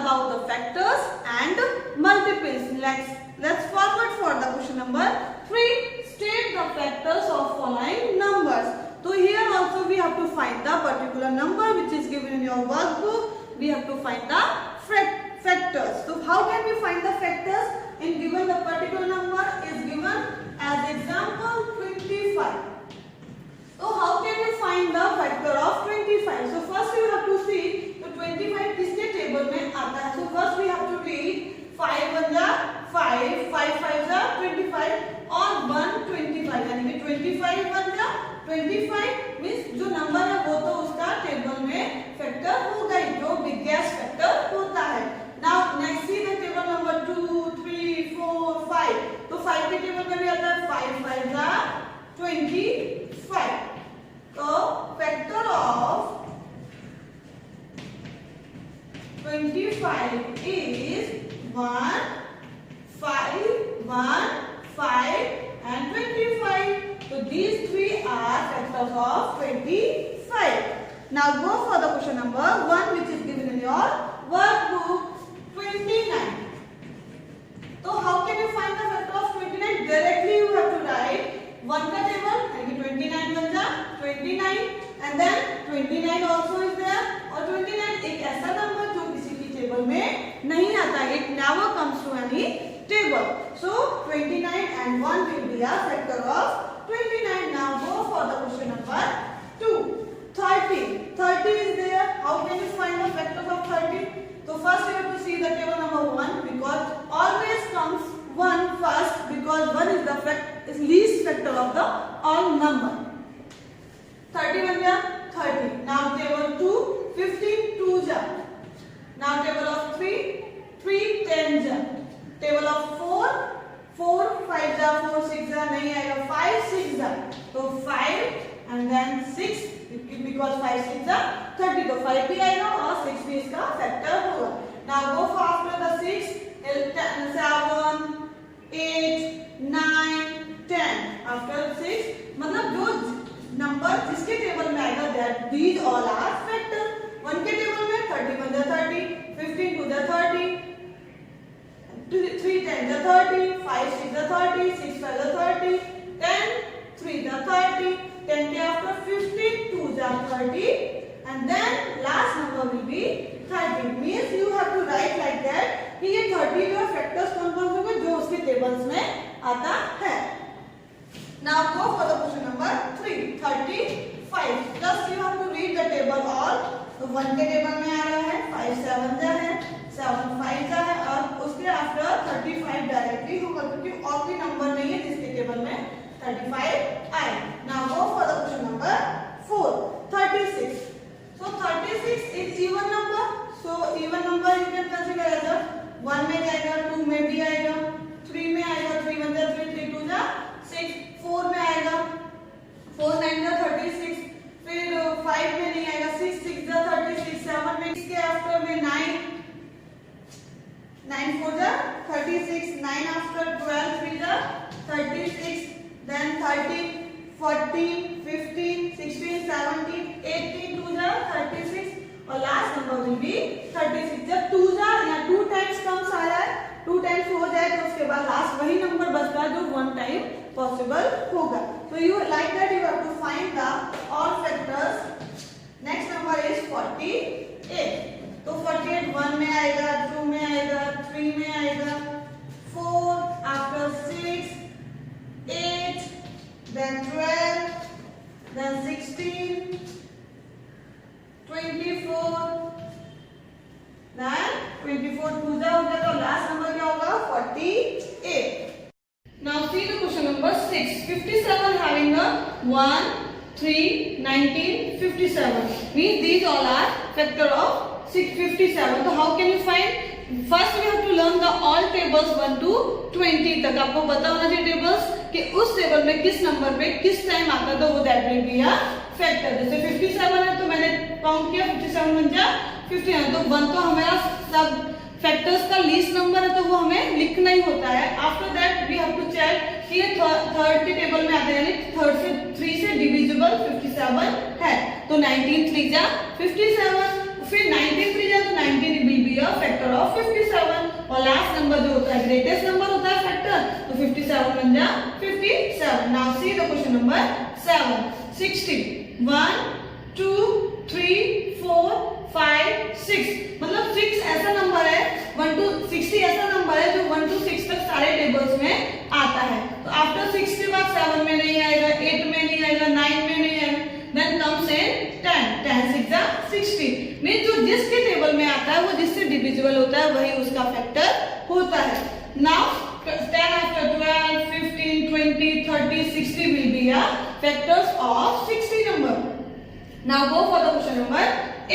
about the factors and multiples. Let's forward for the question number 3. State the factors of following numbers. So here also we have to find the particular number which is given in your workbook. We have to find the factors. So how can we find the factors? In given the particular number is given as example 25. So how can you find the factor of 25? So first you have to see तो 25 किसके table में आता है. So first we have to read 5 1 जा 5, 5 5 जा 25 और 1 25 यानी कि 25 1 जा 25 मीन्स जो नंबर है वो तो उसका टेबल में फैक्टर होगा ही, जो बिगेस्ट फैक्टर होता है. Now next see the table number 2 3 4 5. तो 5 के टेबल में भी आता है 5 5 जा 25. तो factor of 25 is 1 5 1 5 and 25. So these three are factors of 25. Now go for the question number 1 which is given in your workbook 29. So how can you find the factor of 29? Directly you have to write 1 का table यानी 29 बन जा 29 and then 29 also is there और 29 एक ऐसा number जो किसी की टेबल में नहीं आता. It never comes to any table. So 29 and 1 will be a factor of 29. Now go for the question number 2. 30. 30 is there. How can you find the factors of 30? So first you have to see the table number 1 because always comes 1 first because 1 is least factor of the all number. 30 बन गया 30. Now table 2 15 2 जा. Now table of 3 3 10 जा. Table of 4 4 5 जा 4 6 जा नहीं आएगा 5 6 जा. तो 5 and then 6 because 5 6 जा 30 तो 5 भी आएगा और 6 भी इसका फैक्टर होगा. Now go for after the 6 7 8 9 10. After 6 मतलब जो नंबर जिसके टेबल में आएगा that these all are factor. 1 के टेबल में 30 1 जा 30 15 2 जा 30 3 10 जा 30 5 6 जा 30 6 5 जा 30 10 3 जा 30 10 के after 15 2 जा 30 and then last number will be 30. means you have to write like that कि ये 30 जो फैक्टर्स कौन-कौन से होंगे जो उसके टेबल्स में आता है. Now go for the question number 3. 35. Just you have to read the table all. तो 1 के टेबल में आ रहा है 5 7 जा है 7 5 जा है और उसके आफ्टर 35 डायरेक्टली होगा क्योंकि और कोई नंबर नहीं है जिसके टेबल में 35 आए. Now go for the question number 4. 36. So 36 is even number. So even number you can consider as a 1 में जाएगा 2 में भी आएगा 3 में आएगा 3 1 जा 3 3 2 जा 6 4 में आएगा 4 9 जा 36 फिर 5 में नहीं आएगा 6 6 जा 36 7 में इसके आफ्टर में 9 9 4 जा 36 9 आफ्टर 12 3 जा 36 then 13 14 15 16 17 18 2 जा 36 और लास्ट नंबर विल बी 36. जब 2 जा या 2 टाइम्स कम्स आ रहा है 2 टाइम्स हो जाए तो उसके बाद लास्ट वही नंबर बचता है जो 1 टाइम पॉसिबल होगा. So you like that you have to find the all factors. Next number is 48. तो 48 1 में आएगा 2 में आएगा 3 में आएगा 4 after 6 8 then 12 then 16 24 then 24 2 जा हो गया तो लास्ट नंबर क्या होगा 48. Now see the question number 6. 57 having a 1 3 19 57 means these all are factor of 657. So how can you find? First we have to learn the all tables 1 to 20 तक. आपको पता होना चाहिए टेबल्स कि उस टेबल में किस नंबर पे किस टाइम आता है तो वो that will be a factor. जैसे 57 है तो मैंने काउंट किया 57 बन जा 59 तो 1 तो हमारा सब फैक्टर्स का लीस्ट नंबर है तो वो हमें लिखना ही होता है. After that we have to check कि ये थर्ड के टेबल में आता है यानी थर्ड से 3 से डिविजिबल 57 है तो 19 3 जा 57 फिर 19 3 जा तो 19 will be a factor of number जो होता है ग्रेटेस्ट नंबर होता है फैक्टर, तो 57 बन जा 57। Now see the question number 7, 60 1 2 3 4 5 6, मतलब 6 ऐसा नंबर है, 1 to 60 ऐसा नंबर है जो 1 to 6 तक सारे टेबल्स में आता है। तो आफ्टर 6 के बाद 7 में नहीं आएगा, 8 में नहीं आएगा, 9 में नहीं आएगा, देन कम्स इन 10, 10 6 जा 60, मींस जो जिसके टेबल में आता है वो जिससे डिविजिबल होता है वही उसका फैक्टर होता है। Now 10 after 12 15 20 30 60 will be a factors of 60 number. Now go for the question number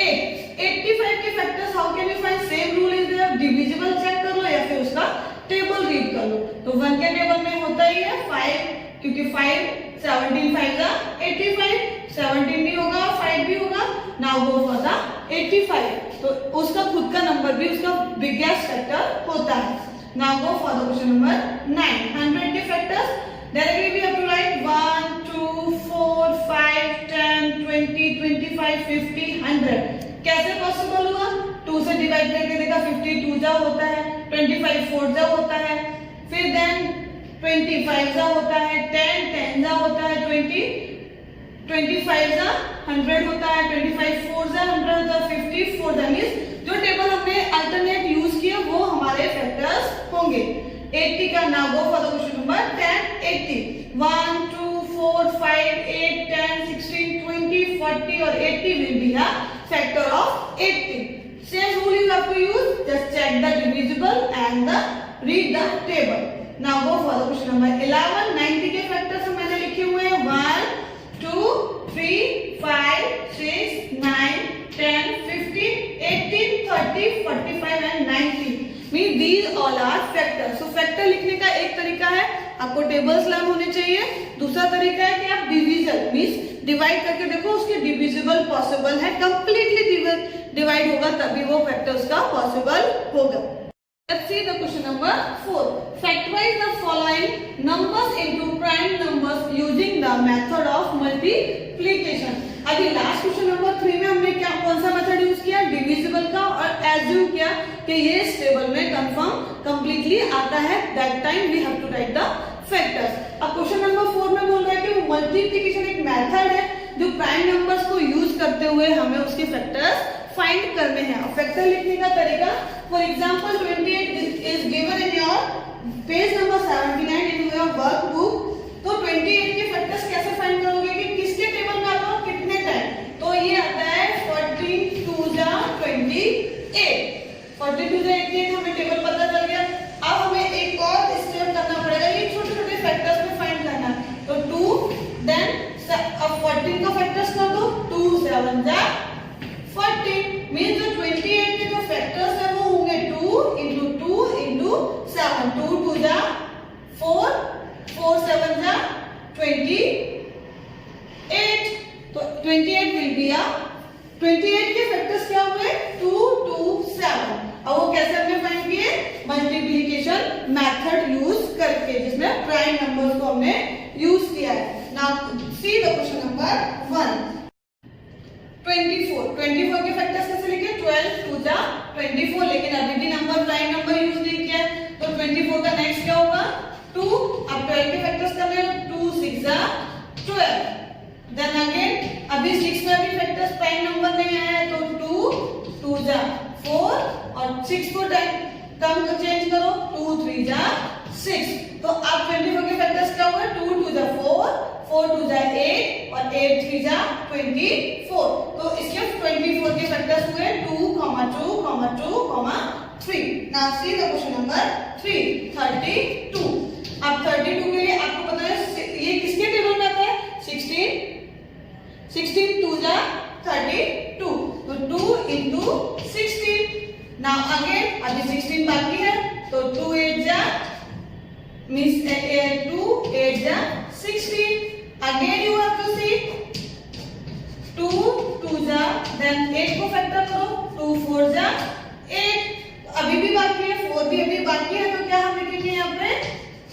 8, 85 के factors how can you find? Same rule is there, divisible check कर लो या फिर उसका टेबल रीड कर लो। तो 1 के टेबल में होता ही है 5, क्योंकि 5 17 5 का 85, 17 भी होगा 5 भी होगा। नाउ गो फॉर द 85, तो उसका खुद का नंबर भी उसका बिगेस्ट फैक्टर होता है। Now go for the question number 9, 100 के factors directly we have to write 1 2 4 5 10 20 25 50 100। कैसे पॉसिबल हुआ? 2 से डिवाइड करके देखा, 50 2 जा होता है, 25 4 जा होता है, फिर देन 25 जा होता है, 10 10 जा होता है, 25 जा 100 होता है, 25 4 जा 100 होता है, 50 4 जा, मींस जो टेबल हमने अल्टरनेट यूज किया वो हमारे फैक्टर्स होंगे। 80 का now go for the question number 10, 80 1 2 4 5 8 10 16 20 40 और 80 will be a factor of 80. Same rule you have to use, just check the divisible and the read the table. Now go for the question number 11, 90 के factors मैंने लिखे हुए हैं 1 2 3 5 6 9 10 15 18 30 45 and 90, mean these all are factor. So factor लिखने का एक तरीका है आपको टेबल्स लर्न होने चाहिए, दूसरा तरीका है कि आप डिवीजन मींस डिवाइड करके देखो उसके डिविजिबल पॉसिबल है, कंप्लीटली डिवाइड होगा तभी वो फैक्टर्स का पॉसिबल होगा। Let's see the question number 4. Factorize the following numbers into prime numbers using the method of multiplication. अभी लास्ट क्वेश्चन नंबर 3 में हमने क्या कौन सा मेथड यूज किया? डिविजिबल का, और एज्यूम किया कि ये इस टेबल में कंफर्म कंप्लीटली आता है, that time we have to write the factors. अब क्वेश्चन नंबर 4 में बोल रहा है कि वो मल्टीप्लिकेशन एक मेथड है जो प्राइम नंबर्स को यूज करते हुए हमें उसके फैक्टर्स फाइंड करने हैं। अब फैक्टर लिखने का तरीका, for example 28 is given in your page number 79 in your workbook. तो 28 के फैक्टर्स कैसे फाइंड करोगे कि किसके टेबल में आता हो कितने टाइम? तो ये आता है 14 2 जा 28, 42 जा 88, हमें टेबल पता चल गया। अब हमें एक और स्टेप करना पड़ेगा, ये छोटे छोटे फैक्टर्स में फाइंड करना। तो 2 देन अब 14 का फैक्टर्स कर दो, 2 7 जा 14, मींस जो 28 के जो फैक्टर्स है वो होंगे 2 into 2 into 7, 2 2 जा 4 4 7 जा 28, तो 28 will be a 28 के फैक्टर्स क्या हुए? 2 2 7। अब वो कैसे हमने फाइंड किए? मल्टीप्लिकेशन मेथड यूज करके, जिसमें प्राइम नंबर्स को हमने यूज किया है। Now see the question number 1, 24 के फैक्टर्स कैसे लिखे? 12 2 जा 24, लेकिन अभी भी नंबर प्राइम नंबर यूज नहीं किया, तो 24 का नेक्स्ट क्या होगा? 2। अब 12 के फैक्टर्स करने हैं, 2 6 जा 12, देन अगेन अभी 6 में भी फैक्टर्स प्राइम नंबर नहीं आया है, तो 2 2 जा 4 और 6 को टर्म को चेंज करो, 2 3 जा 6। तो अब 24 के फैक्टर्स क्या हुए? 2 2 जा 4 4 2 जा 8 और 8 3 जा 24। तो इसके 24 के फैक्टर्स हुए 2 2 2 3। Now see the question number 3, 32। अब 32 के लिए आपको पता है ये किसके टेबल में आता है? 16 2 जा 32, तो 2 into 16। नाउ अगेन अभी 16 बाकी है, तो 2 8 जा मींस 2 8 जा 16। Again you have to see 2 2 जा, then 8 को फैक्टर करो, 2 4 जा 8, अभी भी बाकी है, 4 भी अभी बाकी है, तो क्या हम लिखेंगे यहाँ पे?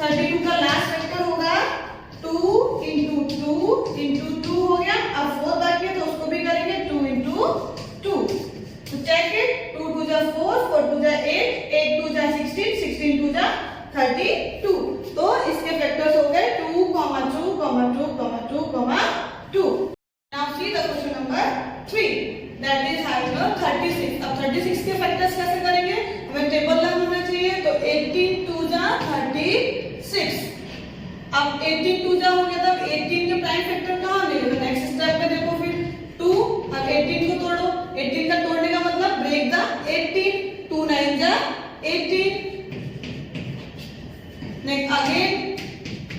32 का लास्ट फैक्टर होगा 2 into 2 हो गया। अब 4 बाकी है तो उसको भी करेंगे 2 into 2, तो चेक इट, 2 2 जा 4 4 2 जा 8 8 2 जा 16 16 32। तो इसके फैक्टर्स हो गए 2, 2, 2, 2, 2। Now see the question number 3 that is having 36। अब 36 के फैक्टर्स कैसे करेंगे, हमें टेबल लर्न होना चाहिए। तो 18 2 जा 36। अब 18 2 जा हो गया, तब 18 के प्राइम फैक्टर कहां मिलेगा, नेक्स्ट स्टेप में देखो फिर 2। अब 18 को तोड़ो, 18 का तोड़ने का मतलब ब्रेक द 18, 2 9 जा 18। नेक्स्ट अगेन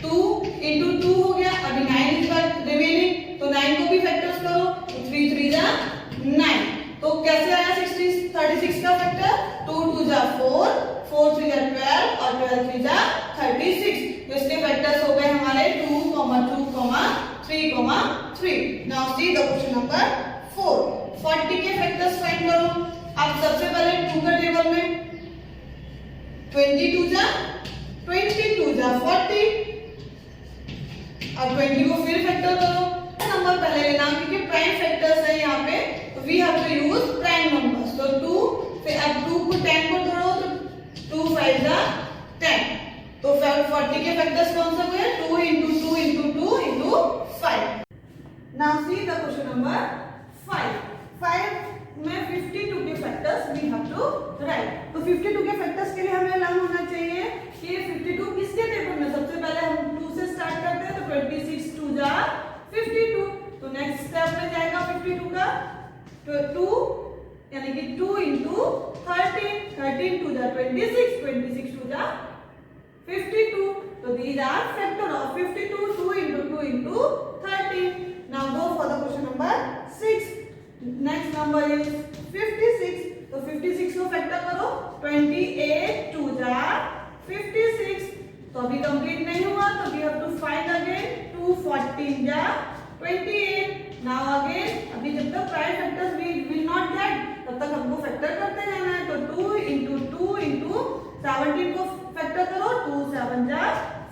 2 into 2 हो गया, अभी 9 इज रिमेनिंग, तो 9 को भी फैक्टर्स करो, तो 3 3 जा 9। तो कैसे आया 36 का फैक्टर, 2 2 जा 4, 4 3 जा 12 और 12 3 जा 36। तो इसके फैक्टर्स हो गए हमारे 2, 2, 3, 3। Now see the question number 4। 40 के फैक्टर्स फाइंड करो। अब सबसे पहले 2 का टेबल में 22 जा 40। अब 20 को फिर फैक्टर करो, नंबर पहले लेना क्योंकि प्राइम फैक्टर्स है यहाँ पे, तो we have to use prime numbers. तो 2, फिर अब 2 को 10 को तोड़ो, तो 2 5 जा 10। तो 40 के फैक्टर्स कौन से हुए, 2 into 2 into 2 into 5। Now see the question number 5 में 52 के factors we have to write. तो 52 के फैक्टर्स के लिए हमें लर्न होना चाहिए कि 52 किसके टेबल में, सबसे पहले हम 2 से स्टार्ट करते हैं। तो 26 2 जा 52। तो नेक्स्ट स्टेप में जाएगा 52 का, तो 2 यानी कि 2 into 13, 13 2 जा 26, 26 2 जा 52। तो these are factor of 52, 2 into 2 into 13। Now go for the question number 6. Next number is 56। तो 56 को फैक्टर करो, 28 2 जा 56। तो अभी कंप्लीट नहीं हुआ, तो we have to find again 2 14 जा 28। Now again अभी जब तक prime factors we will not get, तब तक हमको फैक्टर करते जाना है। तो 2 into 2 into 17 को फैक्टर करो, 2 7 जा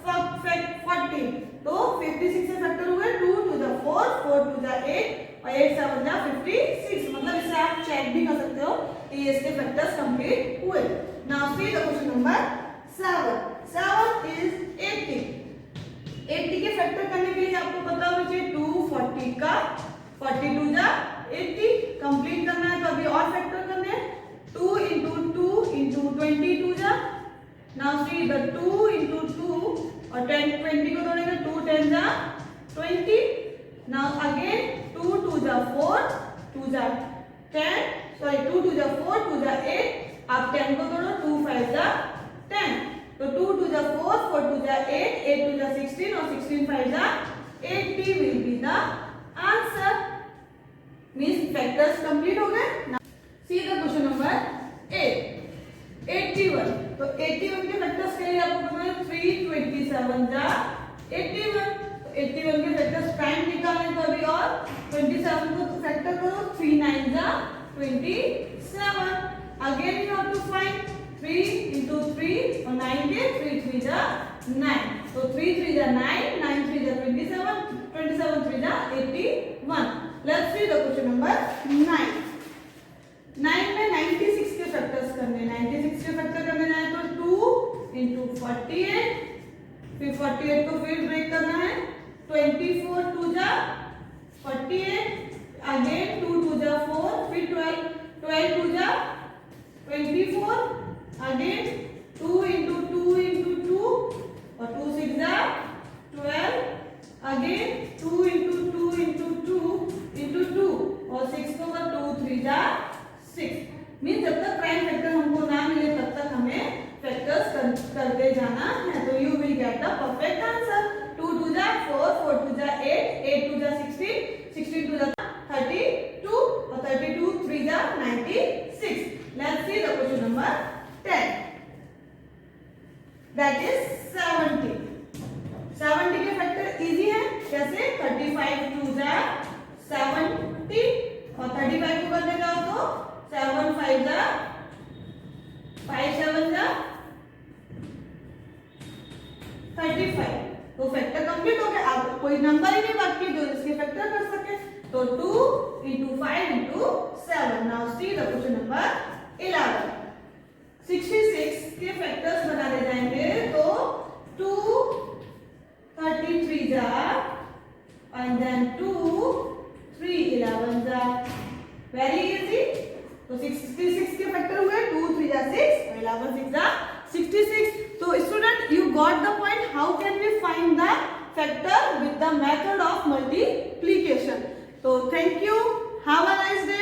14। तो 56 से फैक्टर हुए 2 2 जा 4, 4 2 जा 8 और 8 7 जा 56। मतलब इससे आप चेक भी कर सकते हो कि इसके फैक्टर्स कंप्लीट हुए। Now see the question number 7 is 80। 80 के फैक्टर करने के लिए आपको पता होना चाहिए 240 का 42 जा 80 कंप्लीट करना है। तो अभी और फैक्टर करने हैं, 2 into 2 into 22 जा। नाउ सी द 2 into 2 और 10 20 को तोड़ेंगे, 2 10 जा 20। नाउ अगेन 2 2 जा 4, 2 जा 10, सॉरी 2 2 जा 4, 2 जा 8। आप 10 को तोड़ो, 2 5 जा 10। तो 2 2 जा 4, 4 2 जा 8, 8 2 जा 16 और 16 5 जा 80 will be the answer। Means factors complete हो गए। सी द क्वेश्चन नंबर 8 81। तो 81 के फैक्टर्स के लिए आपको पता है 327 जा 81। तो 81 के फैक्टर्स प्राइम निकालने तो अभी और 27 को फैक्टर करो, 3 9 जा 27। Again you have to find 3 into 3 और 9 के 3 3 जा 9। तो 3 3 जा 9, 9 3 जा 27, 27 3 जा 81। Let's see the question number 9 में 96 के फैक्टर्स करने। 96 के फैक्टर करने जाए तो 2 into 48, फिर 48 को फिर ब्रेक करना है, 24 2 जा 48, अगेन 2 2 जा 4, फिर 12 12 2 जा 24, अगेन 2 into 2 into 2 और 2 6 जा 12, अगेन 2 into 2 into 2 into 2 और 6 को 2 3 जा 6। मीन जब तक प्राइम फैक्टर हमको ना मिले तब तक हमें फैक्टर्स करते जाना है। तो you will get the perfect answer. 2 2 जा 4, 4 2 जा 8, 8 2 जा 16, 16 2 जा 32 और 32 3 जा 96। Let's see the question number 10 that is 70। 70 के फैक्टर इजी है, कैसे 35 2 जा 70 और 35 को करने जाओ तो 7 5 जा 5 7 जा 35। तो फैक्टर कंप्लीट हो गया। अब कोई नंबर ही नहीं बाकी जो इसके फैक्टर कर सके। तो 2 into 5 into 7। Now see the question number 11। 66 के फैक्टर्स बनाने जाएंगे तो 2 33 जा and then 2 3 11 जा, very easy। तो 66 के फैक्टर हुए 2 3 जा 6 11 6 जा 66। तो student you got the point, how can we find the factor with the method of multiplication. तो thank you, have a nice day.